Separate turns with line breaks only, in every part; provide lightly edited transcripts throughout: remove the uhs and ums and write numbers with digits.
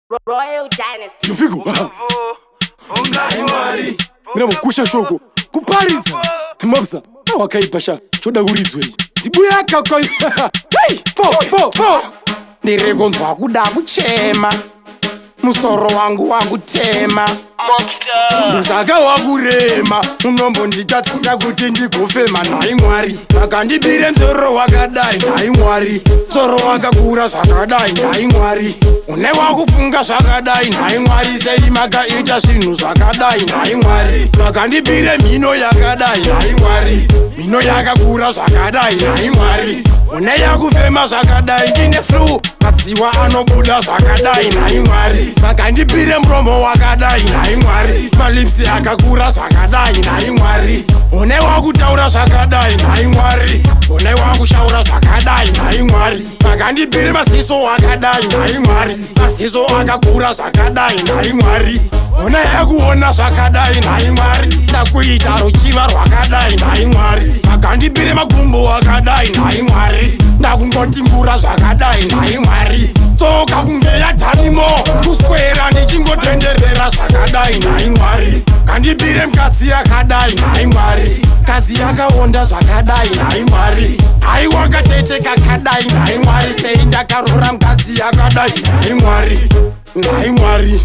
Royal Dynasty.
Yufiku. Nhai Mwari. Mina mukusha shoko. Kuparitsa. Mobstar. Wakaipasha. Choda kuridzwe. Buyaka kwa. Hey, po. Ndiregonzwa kuda kuchema. Musoro wangu wakutema. Ndosaka wakurema. Unombo ndichatsisa kuti ndigofema. Nhai Mwari. Makandibire mzoro wakadai. Nhai Mwari. Mzoro wakakura zvakadai. Nhai Mwari. Une wakufunga zvakadai. Nhai Mwari. Sei makaita zvinhu zvakadai. Nhai Mwari. Makandibire mhino yakadai. Nhai Mwari. Mhino yakakura zvakadai. Nhai Mwari. Une yakufema zvakadai. Ndine flu. Madziwa anobuda zvakadai. Nhai Mwari. Makandibire muromo wakadai. Nhai Mwari. Malipsi akakura zvakadai. Nhai Mwari. Une wakutaura zvakadai. Nhai Mwari. Une wakushaura zvakadai. Nhai Mwari. Makandibire maziso akadai. Nhai Mwari. Maziso akakura zvakadai. Nhai Mwari. Une yakuona zvakadai. Nhai Mwari. Ndakuita ruchiva rwakadai. Nhai Mwari. Makandibire magumbo akadai. Nhai Mwari. Ndakungotimbura zvakadai. Nhai Mwari. Tsoka kunge yatanimo kuswera ndichingotenderera zvakadai. Nhai Mwari. Kandibire mukadzi yakadai. Nhai Mwari. Kadzi yakaonda zvakadai. Nhai Mwari. Hai wakatete kakadai. Nhai Mwari. Sei ndakarora mukadzi yakadai. Nhai Mwari. Nhai Mwari.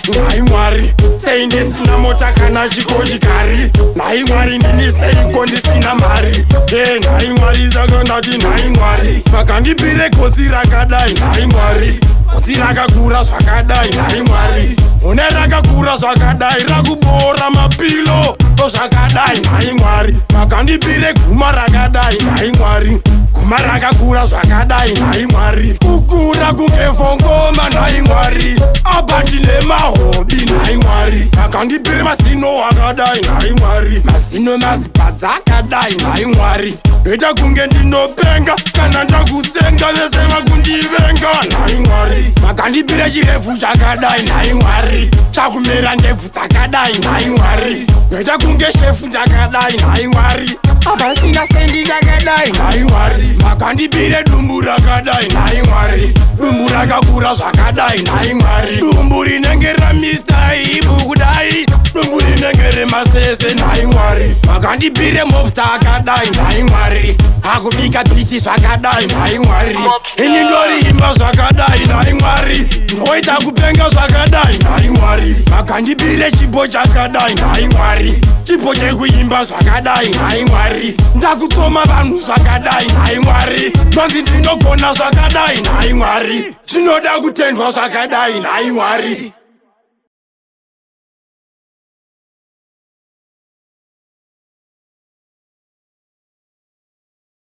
Nhai Mwari. Sei ndisina mota kana chikochikari. Nhai Mwari. Ndini seiko ndisina mari. Nhai Mwari. Saka ndati Nhai Mwari. Makandibire gotsi rakadai. Nhai Mwari. Gotsi rakakura zvakadai. Nhai Mwari. Une rakakura zvakadai. Rakubora mapilo zvakadai. Nhai Mwari. Makandibire guma rakadai. Nhai Mwari. Guma rakakura zvakadai. Nhai Mwari. Kukura kunge vhongoma. Nhai Mwari. Apa ndine mahobi. Nhai Mwari. Makandibire mazino akadai. Nhai Mwari. Mazino mazipadza akadai. Nhai Mwari. Ndoita kunge ndinopenga kana ndakutsenga vese vakundivenga. Nhai Mwari. Makandibire chirefu chakadai. Nhai Mwari. Chakumera ndebvu dzakadai. Nhai Mwari. Ndoita kunge shefu ndakadai. Nhai Mwari. Apasina sendi ndakadai. Nhai Mwari. Makandibire dumbu rakadai. Nhai Mwari. Dumbu rakakura zvakadai. Nhai Mwari. Dumbu rinenge ramita ibu kudai. Dumbu rinenge remasese. Nhai Mwari. Makandibire mobstar akadai. Nhai Mwari. Akubika bichi zvakadai. Nhai Mwari. Ini ndori imba zvakadai. Nhai Mwari. Ndoita kupenga zvakadai. Nhai Mwari. Makandibire chipo chakadai. Nhai Mwari. Chipo chekuimba zvakadai. Nhai Mwari. Ndakutsoma vanhu zvakadai. Nhai Mwari. Ndonzi ndinogona zvakadai. Nhai Mwari. Zvinoda kutendwa zvakadai. Nhai Mwari.